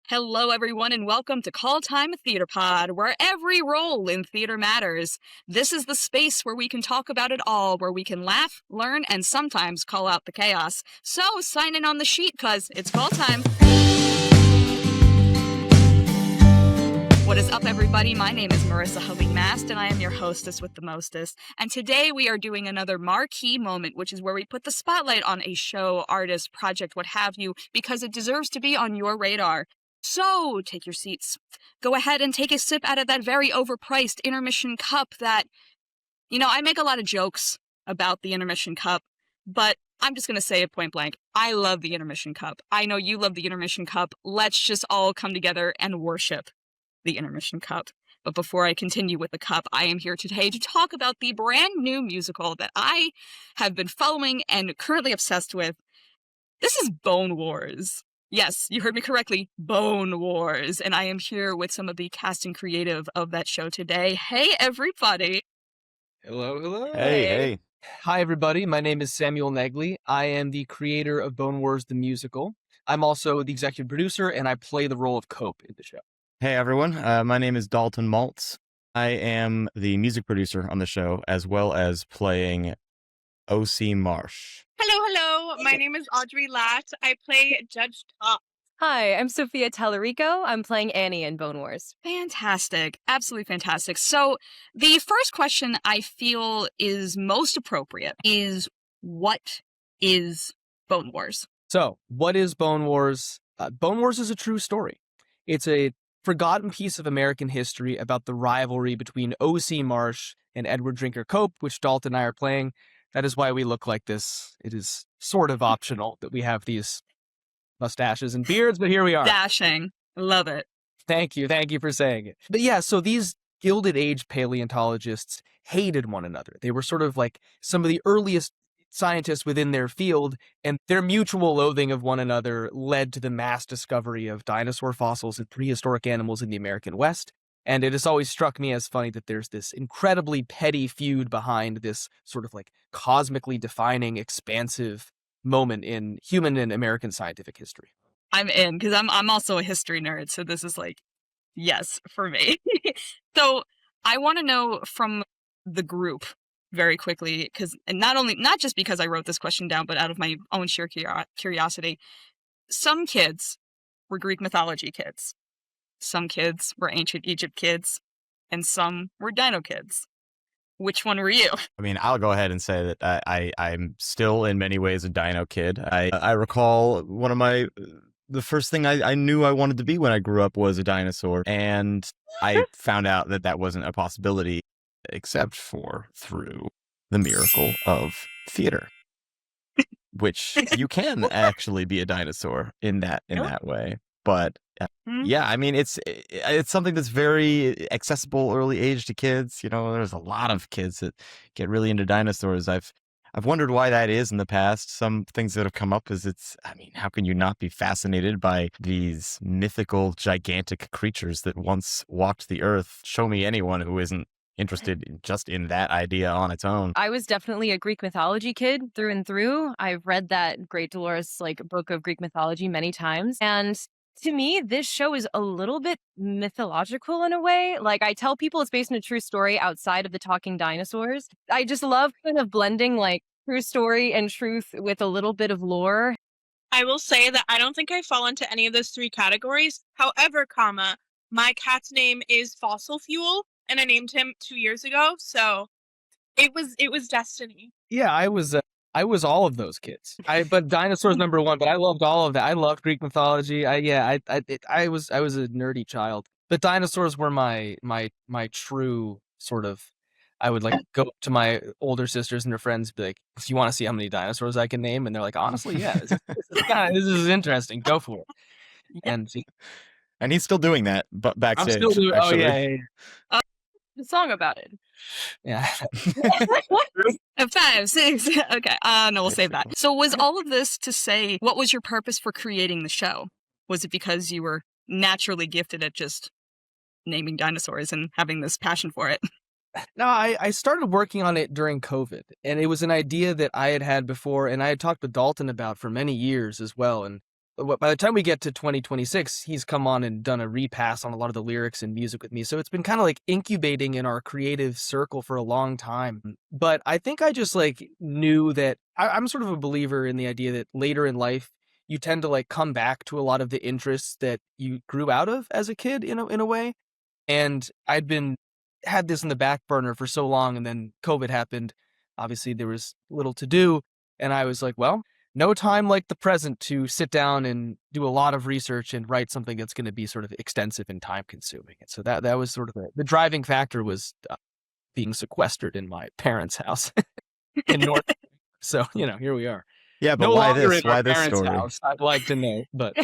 Hello, everyone, and welcome to Call Time Theater Pod, where every role in theater matters. This is the space where we can talk about it all, where we can laugh, learn, and sometimes call out the chaos. So sign in on the sheet, cause it's call time. What is up, everybody? My name is Marisa, Helene, Mast, and I am your hostess with the mostest. And today we are doing another Marquee Moment, which is where we put the spotlight on a show, artist, project, what have you, because it deserves to be on your radar. So, take your seats. Go ahead and take a sip out of that very overpriced intermission cup that, I make a lot of jokes about the intermission cup, but I'm just going to say it point blank. I love the intermission cup. I know you love the intermission cup. Let's just all come together and worship the intermission cup. But before I continue with the cup, I am here today to talk about the brand new musical that I have been following and currently obsessed with. This is Bone Wars. Yes, you heard me correctly, Bone Wars. And I am here with some of the cast and creative of that show today. Hey, everybody. Hello, hello. Hey. Hi, everybody. My name is Samuel Neagley. I am the creator of Bone Wars, the musical. I'm also the executive producer, and I play the role of Cope in the show. Hey, everyone. My name is Dalton Maltz. I am the music producer on the show, as well as playing O.C. Marsh. Hello. My name is Audrey Latt. I play Judge Top. Hi, I'm Sofia Talarico. I'm playing Annie in Bone Wars. Fantastic. Absolutely fantastic. So the first question I feel is most appropriate is, what is Bone Wars? So, what is Bone Wars? Bone Wars is a true story. It's a forgotten piece of American history about the rivalry between O.C. Marsh and Edward Drinker Cope, which Dalton and I are playing. That is why we look like this. It is sort of optional that we have these mustaches and beards, but here we are. Dashing. Love it. Thank you for saying it. But yeah, so these Gilded Age paleontologists hated one another. They were sort of like some of the earliest scientists within their field, and their mutual loathing of one another led to the mass discovery of dinosaur fossils and prehistoric animals in the American West. And it has always struck me as funny that there's this incredibly petty feud behind this sort of like cosmically defining, expansive moment in human and American scientific history. I'm in, because I'm also a history nerd, so this is like, yes, for me. So I want to know from the group very quickly, because not just because I wrote this question down, but out of my own sheer curiosity. Some kids were Greek mythology kids. Some kids were ancient Egypt kids, and some were dino kids. Which one were you? I mean, I'll go ahead and say that I'm still in many ways a dino kid. I recall the first thing I knew I wanted to be when I grew up was a dinosaur, and I found out that wasn't a possibility, except for through the miracle of theater, which you can actually be a dinosaur in that way. But yeah, I mean, it's something that's very accessible early age to kids. There's a lot of kids that get really into dinosaurs. I've wondered why that is in the past. Some things that have come up is how can you not be fascinated by these mythical, gigantic creatures that once walked the earth? Show me anyone who isn't interested just in that idea on its own. I was definitely a Greek mythology kid through and through. I've read that Great Dolores book of Greek mythology many times, and to me, this show is a little bit mythological in a way. I tell people it's based on a true story outside of the talking dinosaurs. I just love kind of blending true story and truth with a little bit of lore. I will say that I don't think I fall into any of those three categories. However, my cat's name is Fossil Fuel, and I named him 2 years ago, so it was destiny. Yeah, I was all of those kids. But dinosaurs number one. But I loved all of that. I loved Greek mythology. I was a nerdy child. But dinosaurs were my true sort of. I would go up to my older sisters and their friends, and be like, "Do you want to see how many dinosaurs I can name?" And they're like, "Honestly, yeah, this is interesting. Go for it." And he's still doing that, but backstage. I'm still doing. Oh yeah. The song about it. Yeah. 5, 6. Okay. No, we'll save that. So was all of this to say, what was your purpose for creating the show? Was it because you were naturally gifted at just naming dinosaurs and having this passion for it? No, I started working on it during COVID, and it was an idea that I had before, and I had talked with Dalton about for many years as well. And by the time we get to 2026, he's come on and done a repass on a lot of the lyrics and music with me. So it's been kind of like incubating in our creative circle for a long time. But I think I just like knew that I'm sort of a believer in the idea that later in life, you tend to like come back to a lot of the interests that you grew out of as a kid in a way. And had this in the back burner for so long, and then COVID happened. Obviously, there was little to do. And I was like, well, no time like the present to sit down and do a lot of research and write something that's going to be sort of extensive and time consuming. And so that was sort of the driving factor was being sequestered in my parents' house in North. So, here we are. Yeah, but No why longer this? in our Why this parents' story? house, I'd like to know, but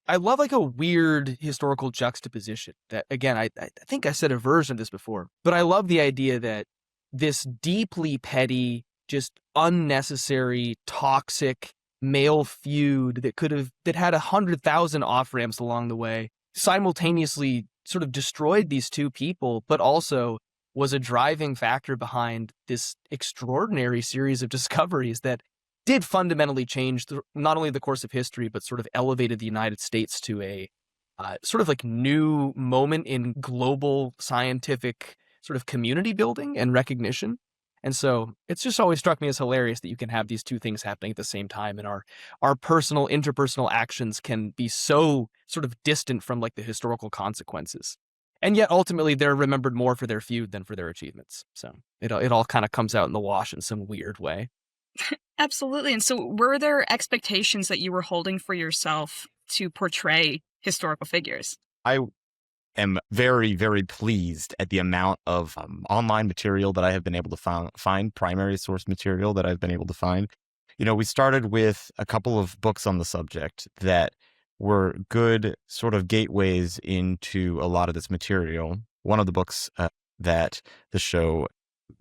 I love like a weird historical juxtaposition that, again, I think I said a version of this before, but I love the idea that this deeply petty, just unnecessary, toxic male feud that had 100,000 off ramps along the way simultaneously sort of destroyed these two people, but also was a driving factor behind this extraordinary series of discoveries that did fundamentally change not only the course of history, but sort of elevated the United States to a sort of like new moment in global scientific sort of community building and recognition. And so it's just always struck me as hilarious that you can have these two things happening at the same time, and our personal, interpersonal actions can be so sort of distant from like the historical consequences. And yet ultimately they're remembered more for their feud than for their achievements. So it all kind of comes out in the wash in some weird way. Absolutely. And so were there expectations that you were holding for yourself to portray historical figures? I am very, very pleased at the amount of online material that I have been able to find, primary source material that I've been able to find. We started with a couple of books on the subject that were good sort of gateways into a lot of this material. One of the books that the show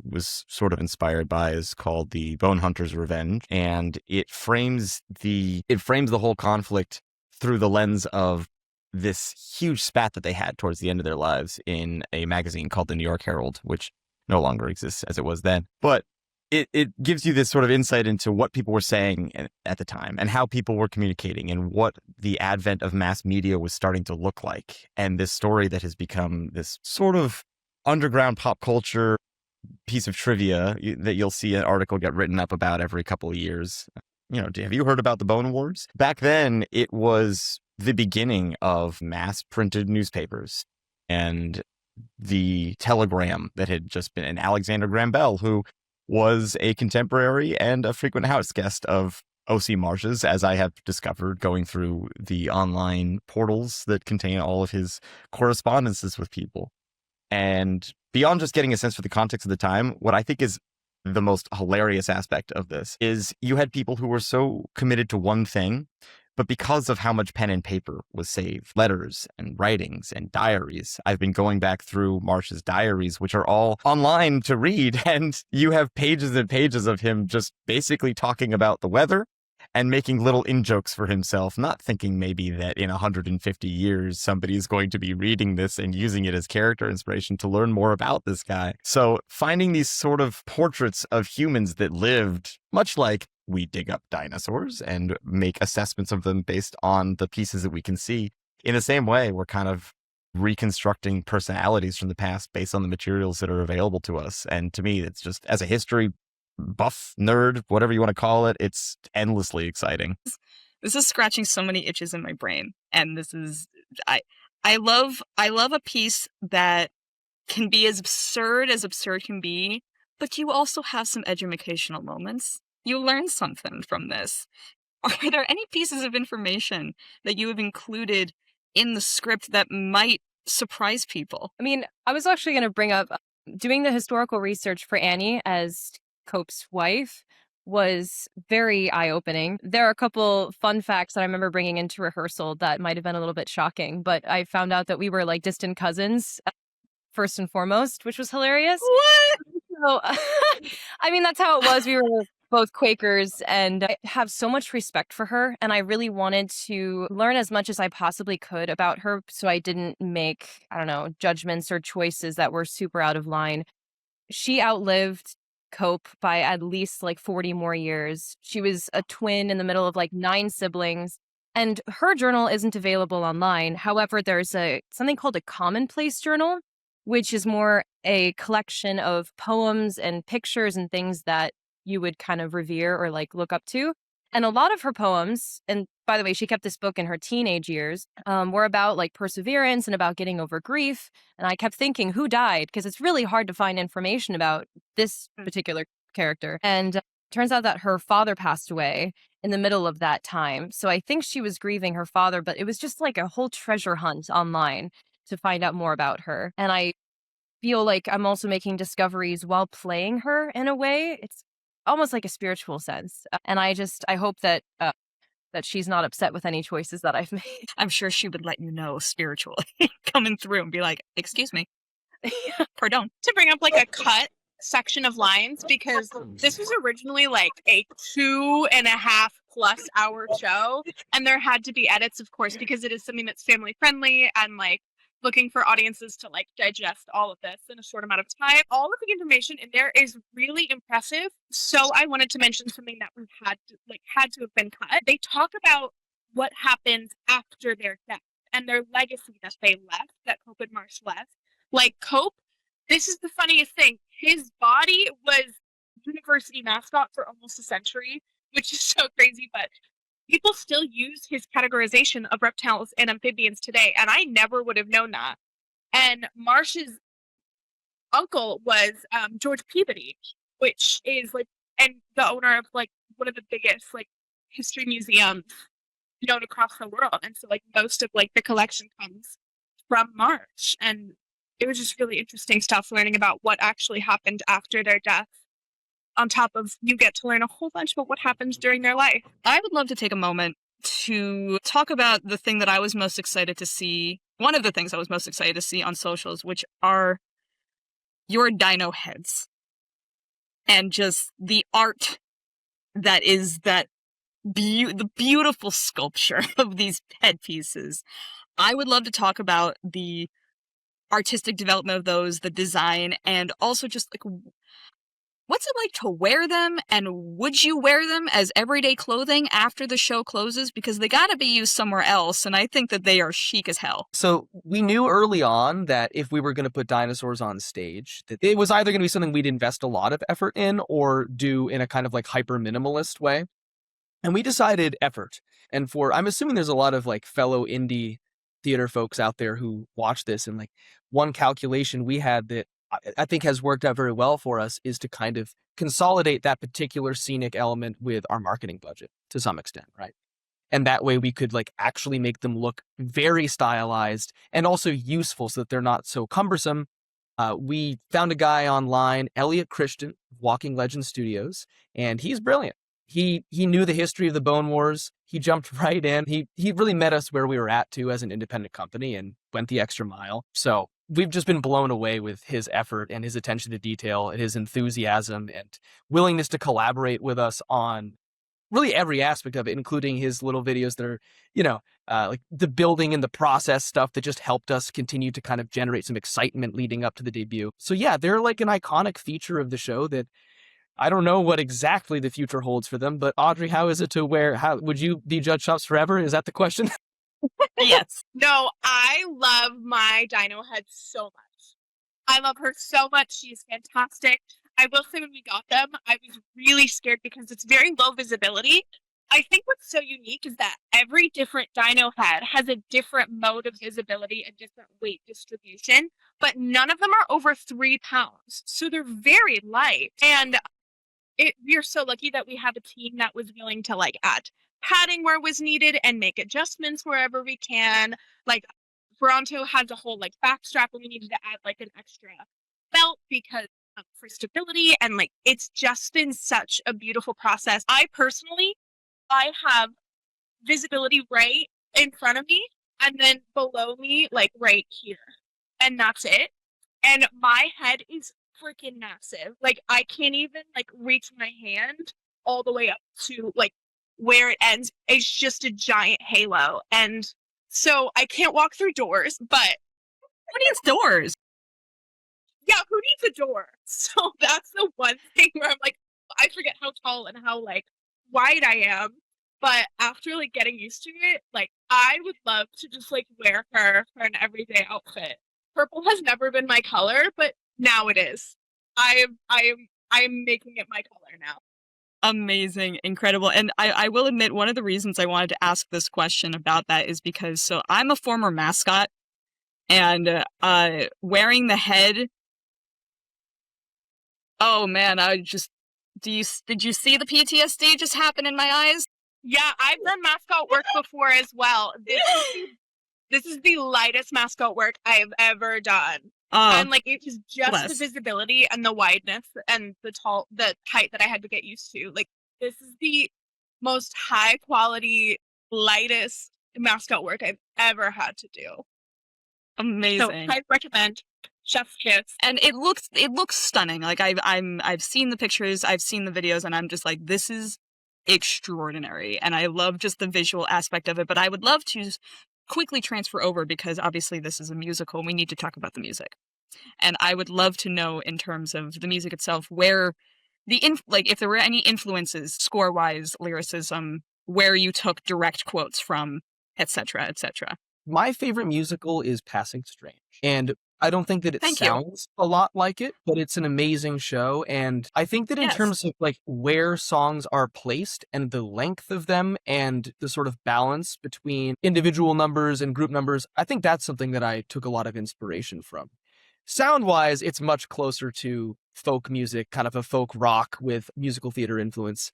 was sort of inspired by is called The Bone Hunter's Revenge, and it frames the whole conflict through the lens of this huge spat that they had towards the end of their lives in a magazine called the New York Herald, which no longer exists as it was then. But it gives you this sort of insight into what people were saying at the time and how people were communicating and what the advent of mass media was starting to look like. And this story that has become this sort of underground pop culture piece of trivia that you'll see an article get written up about every couple of years. Have you heard about the Bone Wars? Back then, it was the beginning of mass printed newspapers and the telegram that had just been, and Alexander Graham Bell, who was a contemporary and a frequent house guest of O.C. Marsh's, as I have discovered going through the online portals that contain all of his correspondences with people. And beyond just getting a sense for the context of the time, what I think is the most hilarious aspect of this is you had people who were so committed to one thing, but because of how much pen and paper was saved, letters and writings and diaries, I've been going back through Marsh's diaries, which are all online to read, and you have pages and pages of him just basically talking about the weather and making little in-jokes for himself, not thinking maybe that in 150 years somebody is going to be reading this and using it as character inspiration to learn more about this guy. So finding these sort of portraits of humans that lived much like we dig up dinosaurs and make assessments of them based on the pieces that we can see. In the same way, we're kind of reconstructing personalities from the past based on the materials that are available to us. And to me, it's just, as a history buff, nerd, whatever you want to call it, it's endlessly exciting. This is scratching so many itches in my brain. And this is, I love a piece that can be as absurd can be, but you also have some educational moments. You learn something from this. Are there any pieces of information that you have included in the script that might surprise people? I mean, I was actually going to bring up doing the historical research for Annie as Cope's wife was very eye-opening. There are a couple fun facts that I remember bringing into rehearsal that might have been a little bit shocking, but I found out that we were like distant cousins first and foremost, which was hilarious. What? So, I mean, that's how it was. We were both Quakers, and I have so much respect for her, and I really wanted to learn as much as I possibly could about her so I didn't make, judgments or choices that were super out of line. She outlived Cope by at least like 40 more years. She was a twin in the middle of like 9 siblings. And her journal isn't available online. However, there's something called a commonplace journal, which is more a collection of poems and pictures and things that you would kind of revere or like look up to. And a lot of her poems, and by the way, she kept this book in her teenage years, were about like perseverance and about getting over grief. And I kept thinking, who died? Because it's really hard to find information about this particular character. And turns out that her father passed away in the middle of that time. So I think she was grieving her father, but it was just like a whole treasure hunt online to find out more about her. And I feel like I'm also making discoveries while playing her in a way. It's almost like a spiritual sense. And I hope that that she's not upset with any choices that I've made. I'm sure she would let you know spiritually, coming through and be like, excuse me, pardon. To bring up like a cut section of lines, because this was originally like a 2.5+ hour show, and there had to be edits, of course, because it is something that's family friendly and like looking for audiences to like digest all of this in a short amount of time. All of the information in there is really impressive. So I wanted to mention something that we had to have been cut. They talk about what happens after their death and their legacy that they left, that Cope and Marsh left. Like Cope, this is the funniest thing. His body was university mascot for almost a century, which is so crazy, but people still use his categorization of reptiles and amphibians today, and I never would have known that. And Marsh's uncle was George Peabody, which is like, and the owner of like one of the biggest like history museums known across the world. And so like most of like the collection comes from Marsh, and it was just really interesting stuff learning about what actually happened after their death. On top of you get to learn a whole bunch about what happens during their life. I would love to take a moment to talk about the thing that I was most excited to see. One of the things I was most excited to see on socials, which are your dino heads and just the art that is the beautiful sculpture of these head pieces. I would love to talk about the artistic development of those, the design, and also just like what's it like to wear them, and would you wear them as everyday clothing after the show closes? Because they gotta be used somewhere else, and I think that they are chic as hell. So we knew early on that if we were going to put dinosaurs on stage, that it was either going to be something we'd invest a lot of effort in or do in a kind of like hyper minimalist way. And we decided effort. And I'm assuming there's a lot of like fellow indie theater folks out there who watch this, and like one calculation we had that I think has worked out very well for us is to kind of consolidate that particular scenic element with our marketing budget to some extent, right? And that way we could like actually make them look very stylized and also useful so that they're not so cumbersome. We found a guy online, Elliot Christian, Walking Legend Studios, and he's brilliant. He knew the history of the Bone Wars. He jumped right in. He really met us where we were at too as an independent company and went the extra mile. So we've just been blown away with his effort and his attention to detail and his enthusiasm and willingness to collaborate with us on really every aspect of it, including his little videos that are, like the building and the process stuff that just helped us continue to kind of generate some excitement leading up to the debut. So yeah, they're like an iconic feature of the show that I don't know what exactly the future holds for them, but Audrey, how is it to wear? How would you be Judge Shops forever? Is that the question? Yes. No, I love my dino head so much. I love her so much. She is fantastic. I will say when we got them, I was really scared because it's very low visibility. I think what's so unique is that every different dino head has a different mode of visibility and different weight distribution, but none of them are over 3 pounds. So they're very light. And we're so lucky that we have a team that was willing to like add padding where was needed and make adjustments wherever we can. Like Bronto has a whole like back strap and we needed to add like an extra belt because for stability, and like it's just been such a beautiful process. I have visibility right in front of me and then below me like right here, and that's it. And my head is freaking massive. Like I can't even like reach my hand all the way up to like where it ends. It's just a giant halo. And so I can't walk through doors, but Who needs doors? yeah, who needs a door? So that's the one thing where I'm like, I forget how tall and how like wide I am. But after like getting used to it, like I would love to just like wear her for an everyday outfit. Purple has never been my color, but now it is. I am making it my color now. Amazing, incredible. And I will admit, one of the reasons I wanted to ask this question about that is because so I'm a former mascot, and wearing the head. Oh man, did you see the PTSD just happen in my eyes? Yeah, I've done mascot work before as well. This is the lightest mascot work I've ever done. And like it was just the visibility and the wideness and the height that I had to get used to. Like this is the most high quality, lightest mascot work I've ever had to do. Amazing. So I recommend chef's kiss. And it looks stunning. Like I've seen the pictures, I've seen the videos, and I'm just like, this is extraordinary. And I love just the visual aspect of it. But I would love to quickly transfer over, because obviously this is a musical and we need to talk about the music. And I would love to know, in terms of the music itself, where if there were any influences, score-wise, lyricism, where you took direct quotes from, etc., etc. My favorite musical is Passing Strange, and I don't think that it sounds a lot like it, but it's an amazing show. And I think that in terms of like where songs are placed and the length of them and the sort of balance between individual numbers and group numbers, I think that's something that I took a lot of inspiration from. Sound-wise, it's much closer to folk music, kind of a folk rock with musical theater influence.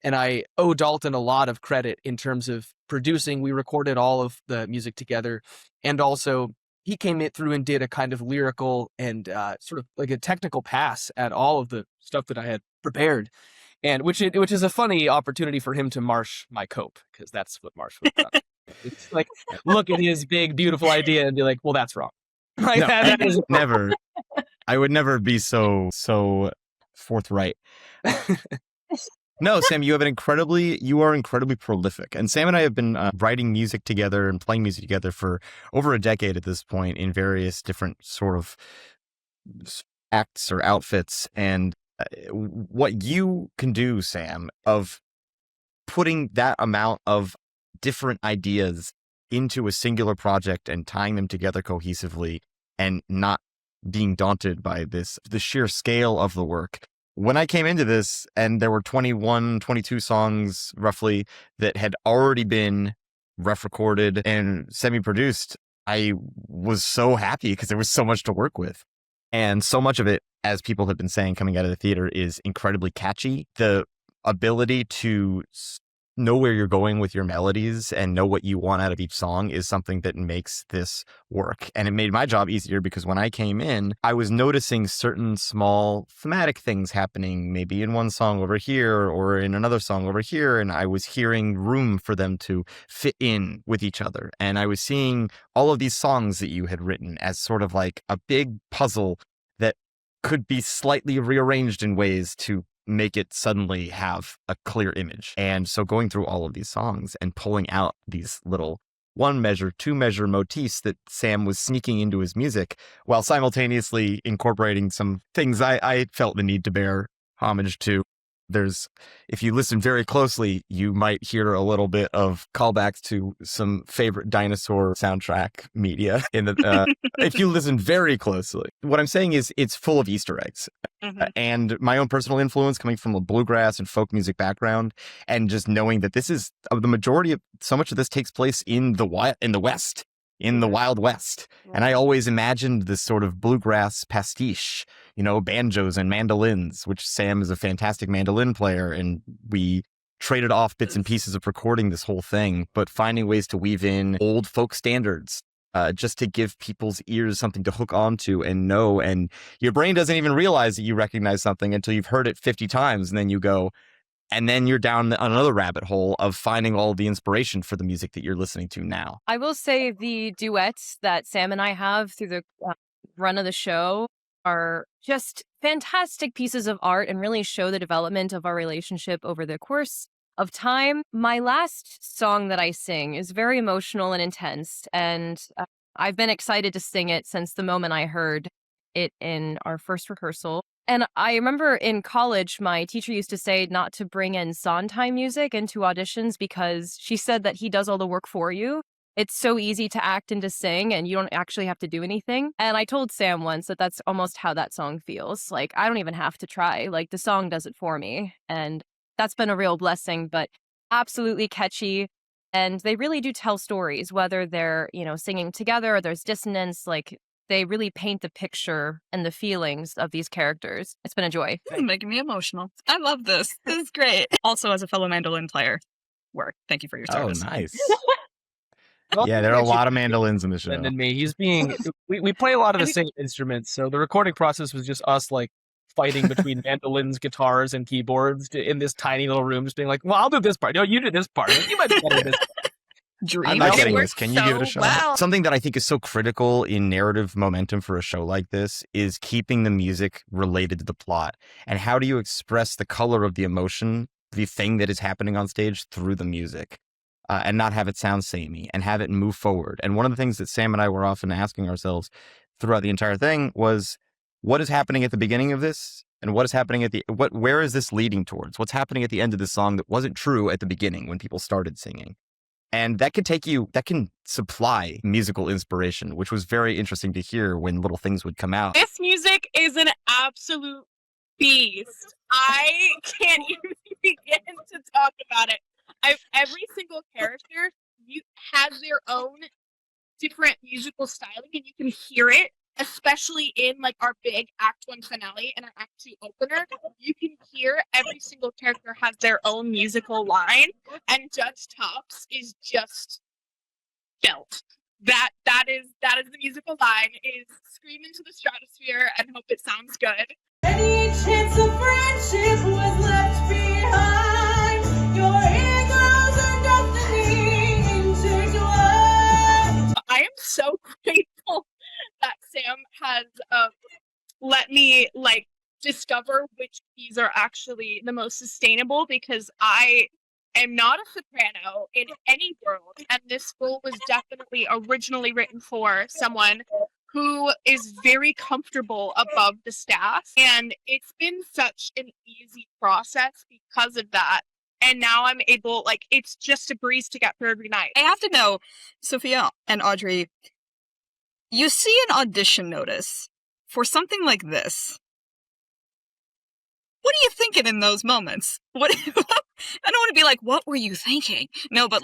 And I owe Dalton a lot of credit in terms of producing. We recorded all of the music together, and also he came through and did a kind of lyrical and sort of like a technical pass at all of the stuff that I had prepared, and which is a funny opportunity for him to Marsh my cope, because that's what Marsh would have done. It's like, look at his big, beautiful idea and be like, well, that's wrong. Like, no, that is never. I would never be so forthright. No, Sam, you are incredibly prolific. And Sam and I have been writing music together and playing music together for over a decade at this point in various different sort of acts or outfits. And what you can do, Sam, of putting that amount of different ideas into a singular project and tying them together cohesively and not being daunted by the sheer scale of the work. When I came into this and there were 21, 22 songs roughly that had already been rough recorded and semi-produced, I was so happy because there was so much to work with. And so much of it, as people have been saying coming out of the theater, is incredibly catchy. The ability to know where you're going with your melodies and know what you want out of each song is something that makes this work. And it made my job easier because when I came in, I was noticing certain small thematic things happening, maybe in one song over here or in another song over here. And I was hearing room for them to fit in with each other. And I was seeing all of these songs that you had written as sort of like a big puzzle that could be slightly rearranged in ways to make it suddenly have a clear image. And so going through all of these songs and pulling out these little 1 measure, 2 measure motifs that Sam was sneaking into his music while simultaneously incorporating some things I felt the need to bear homage to. If you listen very closely, you might hear a little bit of callbacks to some favorite dinosaur soundtrack media if you listen very closely. What I'm saying is it's full of Easter eggs. And my own personal influence coming from a bluegrass and folk music background, and just knowing that this is the majority of so much of this takes place in the West. In the Wild West. And I always imagined this sort of bluegrass pastiche, banjos and mandolins, which Sam is a fantastic mandolin player. And we traded off bits and pieces of recording this whole thing, but finding ways to weave in old folk standards just to give people's ears something to hook onto and know. And your brain doesn't even realize that you recognize something until you've heard it 50 times. And then you go, and then you're down another rabbit hole of finding all the inspiration for the music that you're listening to now. I will say the duets that Sam and I have through the run of the show are just fantastic pieces of art and really show the development of our relationship over the course of time. My last song that I sing is very emotional and intense, and I've been excited to sing it since the moment I heard it in our first rehearsal. And I remember in college, my teacher used to say not to bring in Sondheim music into auditions because she said that he does all the work for you. It's so easy to act and to sing, and you don't actually have to do anything. And I told Sam once that that's almost how that song feels. Like, I don't even have to try. Like, the song does it for me. And that's been a real blessing, but absolutely catchy. And they really do tell stories, whether they're, singing together or there's dissonance. Like, they really paint the picture and the feelings of these characters. It's been a joy. Making me emotional. I love this. This is great. Also, as a fellow mandolin player, thank you for your service. Oh, nice. Yeah, there are a lot of mandolins in the show. And me, we play a lot of the same instruments, so the recording process was just us like fighting between mandolins, guitars, and keyboards in this tiny little room, just being like, "Well, I'll do this part. No, you do this part. You might be better at this." I'm not getting this. Can you give it a shot? Well. Something that I think is so critical in narrative momentum for a show like this is keeping the music related to the plot. And how do you express the color of the emotion, the thing that is happening on stage through the music? And not have it sound samey and have it move forward. And one of the things that Sam and I were often asking ourselves throughout the entire thing was, what is happening at the beginning of this? And what is happening where is this leading towards? What's happening at the end of the song that wasn't true at the beginning when people started singing? And that can supply musical inspiration, which was very interesting to hear when little things would come out. This music is an absolute beast. I can't even begin to talk about it. Every single character has their own different musical styling, and you can hear it, especially in like our big Act 1 finale and our Act 2 opener. You can hear every single character has their own musical line, and Judge Tops is just built. That is the musical line, is scream into the stratosphere and hope it sounds good. Any chance of friendship was left behind. Your eagles are destiny intertwined. I am so grateful that Sam has let me discover which keys are actually the most sustainable, because I am not a soprano in any world, and this role was definitely originally written for someone who is very comfortable above the staff, and it's been such an easy process because of that. And now I'm able, it's just a breeze to get through every night. I have to know, Sofia and Audrey, you see an audition notice for something like this. What are you thinking in those moments? I don't want to be like, what were you thinking? No, but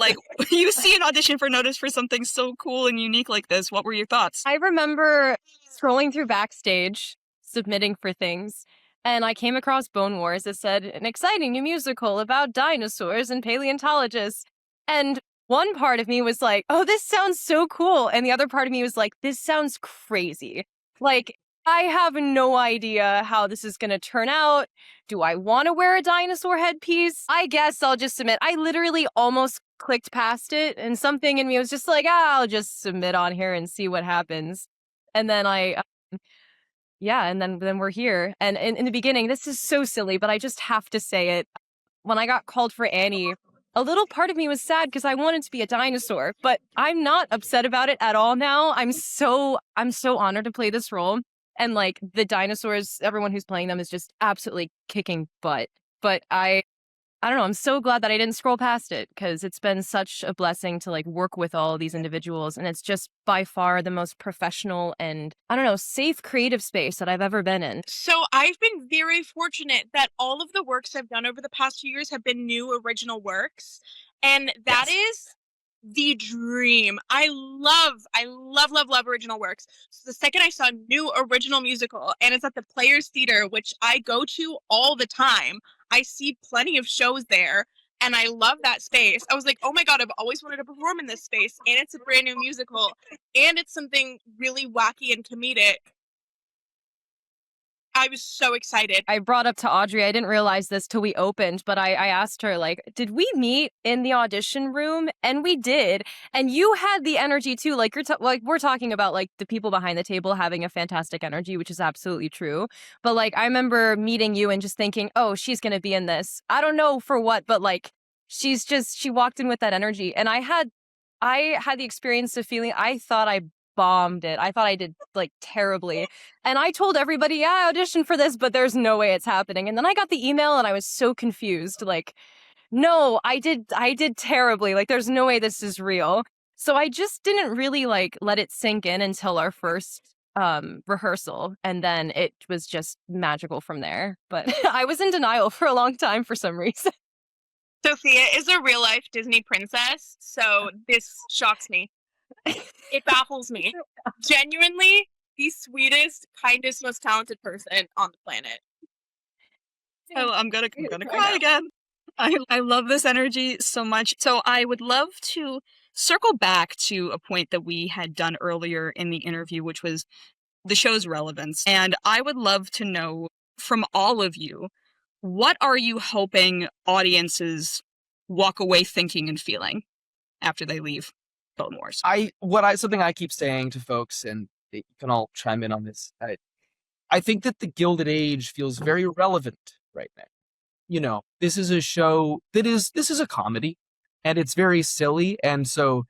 you see an audition for notice for something so cool and unique like this. What were your thoughts? I remember scrolling through Backstage, submitting for things, and I came across Bone Wars that said, an exciting new musical about dinosaurs and paleontologists. And one part of me was like, oh, this sounds so cool. And the other part of me was like, this sounds crazy. I have no idea how this is going to turn out. Do I want to wear a dinosaur headpiece? I guess I'll just submit. I literally almost clicked past it, and something in me was just like, I'll just submit on here and see what happens. And then and then we're here. And in the beginning, this is so silly, but I just have to say it. When I got called for Annie, a little part of me was sad because I wanted to be a dinosaur, but I'm not upset about it at all now. I'm so honored to play this role. And the dinosaurs, everyone who's playing them is just absolutely kicking butt. But I don't know, I'm so glad that I didn't scroll past it, because it's been such a blessing to work with all of these individuals. And it's just by far the most professional and, safe creative space that I've ever been in. So I've been very fortunate that all of the works I've done over the past few years have been new original works. And that is the dream. I love original works. So the second I saw a new original musical, and it's at the Players Theater, which I go to all the time, I see plenty of shows there, and I love that space. I was like, oh my God, I've always wanted to perform in this space, and it's a brand new musical, and it's something really wacky and comedic. I was so excited. I brought up to Audrey, I didn't realize this till we opened, but I asked her, did we meet in the audition room? And we did. And you had the energy too. We're talking about the people behind the table having a fantastic energy, which is absolutely true. But I remember meeting you and just thinking, oh, she's going to be in this. I don't know for what, but she walked in with that energy. And I had the experience of feeling, I thought I bombed it. I thought I did like terribly. And I told everybody, yeah, I auditioned for this, but there's no way it's happening. And then I got the email and I was so confused. Like, no, I did terribly. Like, there's no way this is real. So I just didn't really like let it sink in until our first rehearsal. And then it was just magical from there. But I was in denial for a long time for some reason. Sofia is a real life Disney princess, so this shocks me. It baffles me. Genuinely, the sweetest, kindest, most talented person on the planet. Oh, I'm gonna cry again. I love this energy so much. So I would love to circle back to a point that we had done earlier in the interview, which was the show's relevance. And I would love to know from all of you, what are you hoping audiences walk away thinking and feeling after they leave Bone Wars? Something I keep saying to folks, and you can all chime in on this. I think that the Gilded Age feels very relevant right now. You know, this is a show this is a comedy, and it's very silly. And so,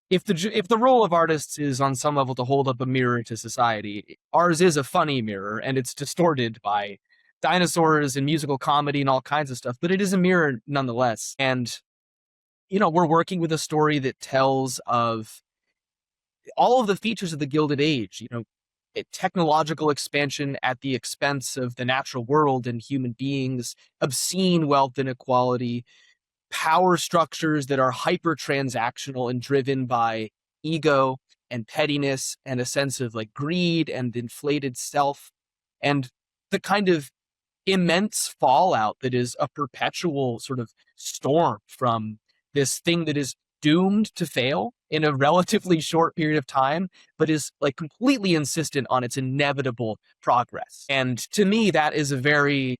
if the role of artists is on some level to hold up a mirror to society, ours is a funny mirror, and it's distorted by dinosaurs and musical comedy and all kinds of stuff. But it is a mirror nonetheless. And you know, we're working with a story that tells of all of the features of the Gilded Age. You know, technological expansion at the expense of the natural world and human beings, obscene wealth inequality, power structures that are hyper transactional and driven by ego and pettiness and a sense of like greed and inflated self, and the kind of immense fallout that is a perpetual sort of storm from this thing that is doomed to fail in a relatively short period of time, but is like completely insistent on its inevitable progress. And to me, that is a very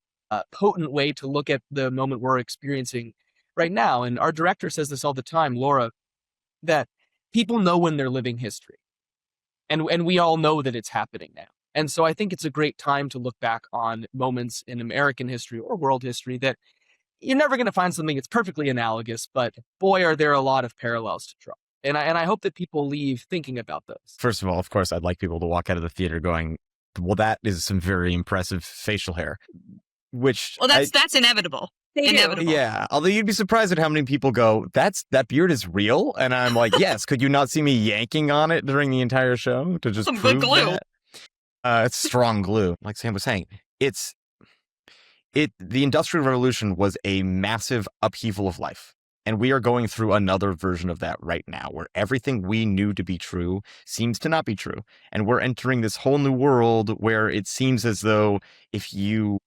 potent way to look at the moment we're experiencing right now. And our director says this all the time, Laura, that people know when they're living history. And we all know that it's happening now. And so I think it's a great time to look back on moments in American history or world history that you're never going to find something that's perfectly analogous, but boy, are there a lot of parallels to draw. And I hope that people leave thinking about those. First of all, of course, I'd like people to walk out of the theater going, well, that is some very impressive facial hair, which... Well, that's inevitable. Inevitable. Yeah, although you'd be surprised at how many people go, that beard is real? And I'm like, yes, could you not see me yanking on it during the entire show to just Some prove good glue. that? It's strong glue, like Sam was saying. The Industrial Revolution was a massive upheaval of life. And we are going through another version of that right now, where everything we knew to be true seems to not be true. And we're entering this whole new world where it seems as though if you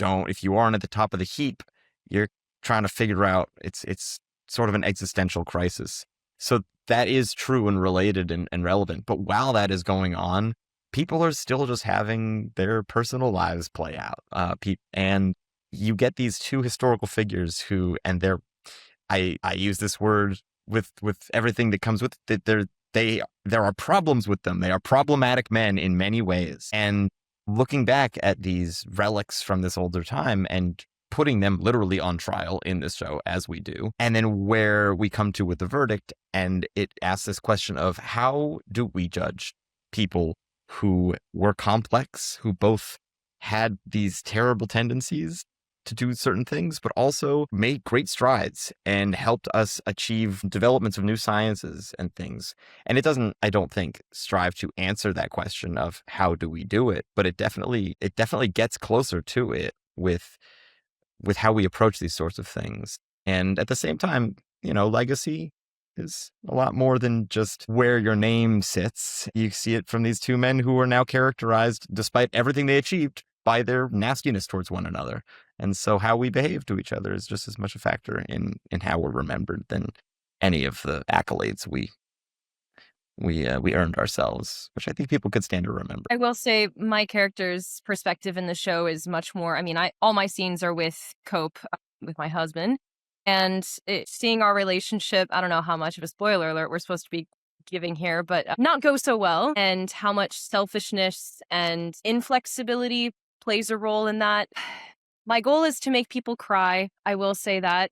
aren't at the top of the heap, you're trying to figure out, it's sort of an existential crisis. So that is true and related and relevant. But while that is going on, people are still just having their personal lives play out. And you get these two historical figures who, and I use this word with everything that comes with it. There are problems with them. They are problematic men in many ways. And looking back at these relics from this older time and putting them literally on trial in this show as we do, and then where we come to with the verdict, and it asks this question of how do we judge people who were complex, who both had these terrible tendencies to do certain things, but also made great strides and helped us achieve developments of new sciences and things. And it doesn't, I don't think, strive to answer that question of how do we do it, but it definitely gets closer to it with how we approach these sorts of things. And at the same time, you know, legacy is a lot more than just where your name sits. You see it from these two men who are now characterized, despite everything they achieved, by their nastiness towards one another. And so how we behave to each other is just as much a factor in how we're remembered than any of the accolades we earned ourselves, which I think people could stand to remember. I will say my character's perspective in the show is much more, I mean, all my scenes are with Cope, with my husband, and seeing our relationship, I don't know how much of a spoiler alert we're supposed to be giving here, but not go so well, and how much selfishness and inflexibility plays a role in that. My goal is to make people cry. I will say that.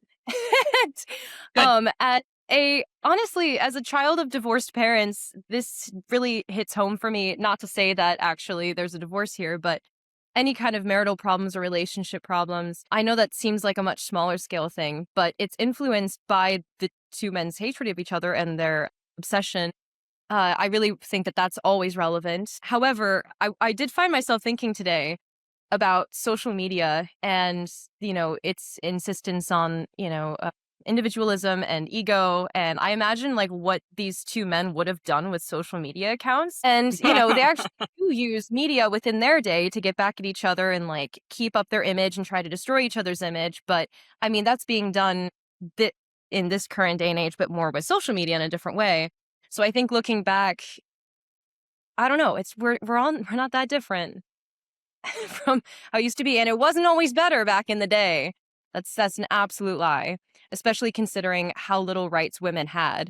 Honestly, as a child of divorced parents, this really hits home for me. Not to say that actually there's a divorce here, but any kind of marital problems or relationship problems. I know that seems like a much smaller scale thing, but it's influenced by the two men's hatred of each other and their obsession. I really think that that's always relevant. However, I did find myself thinking today about social media and, its insistence on, individualism and ego. And I imagine like what these two men would have done with social media accounts. And, they actually do use media within their day to get back at each other and like keep up their image and try to destroy each other's image. But I mean, that's being done in this current day and age, but more with social media in a different way. So I think looking back, I don't know, we're not that different from how it used to be. And it wasn't always better back in the day. That's an absolute lie, especially considering how little rights women had.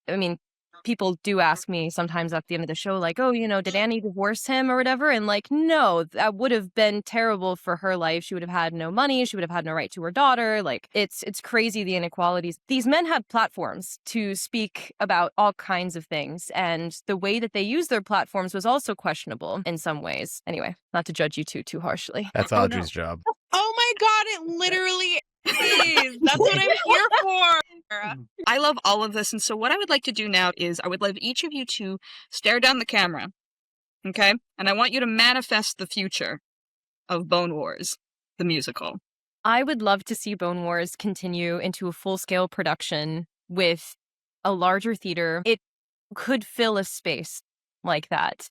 I mean, people do ask me sometimes at the end of the show, like, oh, did Annie divorce him or whatever? And like, no, that would have been terrible for her life. She would have had no money. She would have had no right to her daughter. Like, it's crazy, the inequalities. These men had platforms to speak about all kinds of things. And the way that they used their platforms was also questionable in some ways. Anyway, not to judge you too harshly. That's Audrey's job. Oh my God, it literally is. That's what I'm here for. I love all of this. And so what I would like to do now is I would love each of you to stare down the camera. Okay? And I want you to manifest the future of Bone Wars, the musical. I would love to see Bone Wars continue into a full-scale production with a larger theater. It could fill a space like that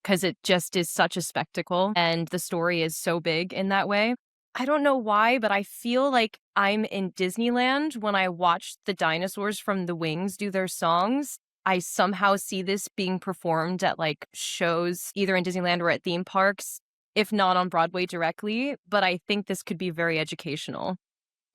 because it just is such a spectacle and the story is so big in that way. I don't know why, but I feel like I'm in Disneyland when I watch the dinosaurs from the wings do their songs. I somehow see this being performed at like shows, either in Disneyland or at theme parks, if not on Broadway directly. But I think this could be very educational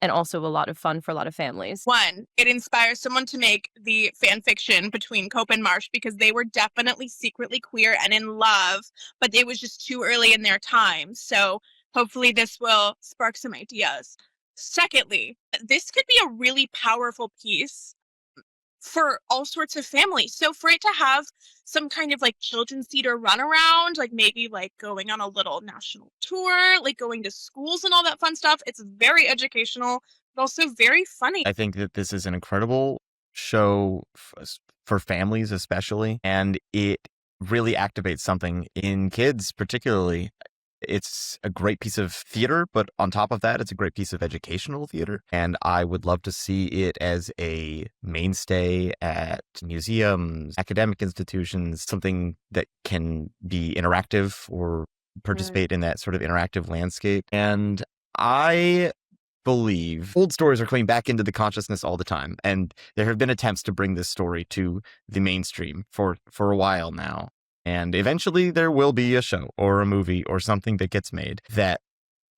and also a lot of fun for a lot of families. One, it inspires someone to make the fan fiction between Cope and Marsh because they were definitely secretly queer and in love, but it was just too early in their time. So hopefully this will spark some ideas. Secondly, this could be a really powerful piece for all sorts of families. So for it to have some kind of like children's theater runaround, like maybe like going on a little national tour, like going to schools and all that fun stuff, it's very educational, but also very funny. I think that this is an incredible show for families especially, and it really activates something in kids particularly. It's a great piece of theater, but on top of that, it's a great piece of educational theater. And I would love to see it as a mainstay at museums, academic institutions, something that can be interactive or participate in that sort of interactive landscape. And I believe old stories are coming back into the consciousness all the time. And there have been attempts to bring this story to the mainstream for a while now. And eventually there will be a show or a movie or something that gets made that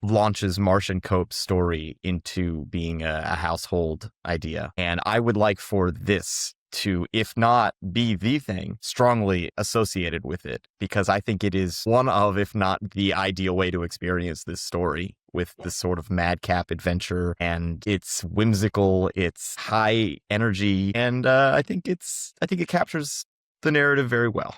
launches Marsh and Cope's story into being a household idea. And I would like for this to, if not be the thing, strongly associated with it, because I think it is one of, if not the ideal way to experience this story, with this sort of madcap adventure, and it's whimsical, it's high energy, and I think it captures the narrative very well.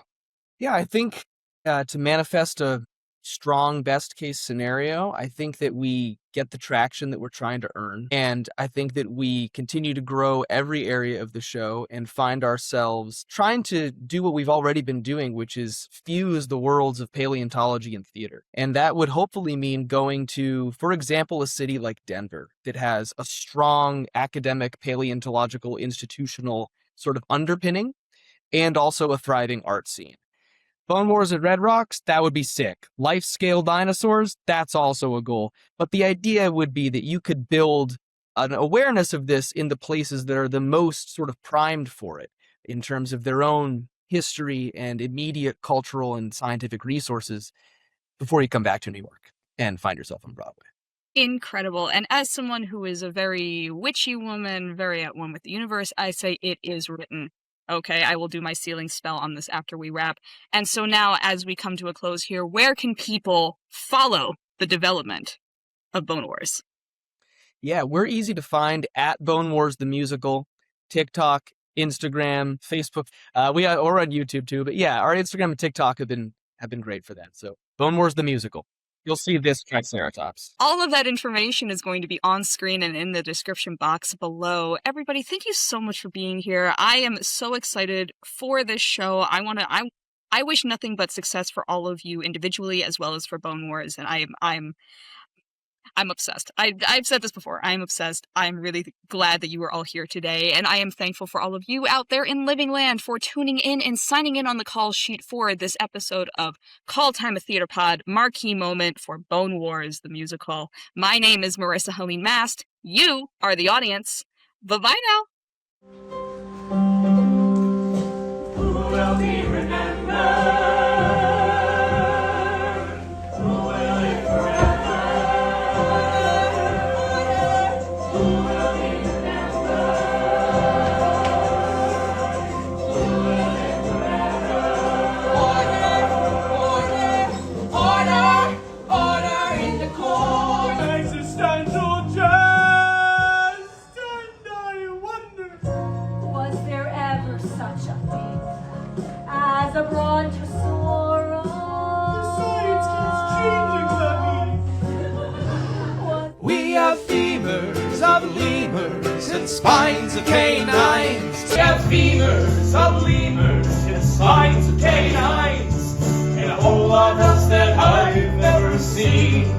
Yeah, I think to manifest a strong best case scenario, I think that we get the traction that we're trying to earn. And I think that we continue to grow every area of the show and find ourselves trying to do what we've already been doing, which is fuse the worlds of paleontology and theater. And that would hopefully mean going to, for example, a city like Denver that has a strong academic paleontological institutional sort of underpinning and also a thriving art scene. Bone Wars at Red Rocks, that would be sick. Life-scale dinosaurs, that's also a goal. But the idea would be that you could build an awareness of this in the places that are the most sort of primed for it in terms of their own history and immediate cultural and scientific resources before you come back to New York and find yourself on Broadway. Incredible. And as someone who is a very witchy woman, very at one with the universe, I say it is written. Okay, I will do my sealing spell on this after we wrap. And so now, as we come to a close here, where can people follow the development of Bone Wars? Yeah, we're easy to find at Bone Wars the Musical. TikTok, Instagram, Facebook. We're on YouTube too, but yeah, our Instagram and TikTok have been great for that. So Bone Wars the musical. You'll see this Triceratops. All of that information is going to be on screen and in the description box below. Everybody, thank you so much for being here. I am so excited for this show. I wish nothing but success for all of you individually as well as for Bone Wars, and I'm obsessed. I've said this before. I'm obsessed. I'm really glad that you are all here today, and I am thankful for all of you out there in Living Land for tuning in and signing in on the call sheet for this episode of Call Time a Theater Pod, Marquee Moment for Bone Wars, the musical. My name is Marisa Helene Mast. You are the audience. Bye-bye now. Who will be remembered? A brontosaurus. The science keeps changing, Lemmy. We have femurs of lemurs and spines of canines. We have femurs of lemurs and spines of canines. And a whole lot else that I've never seen.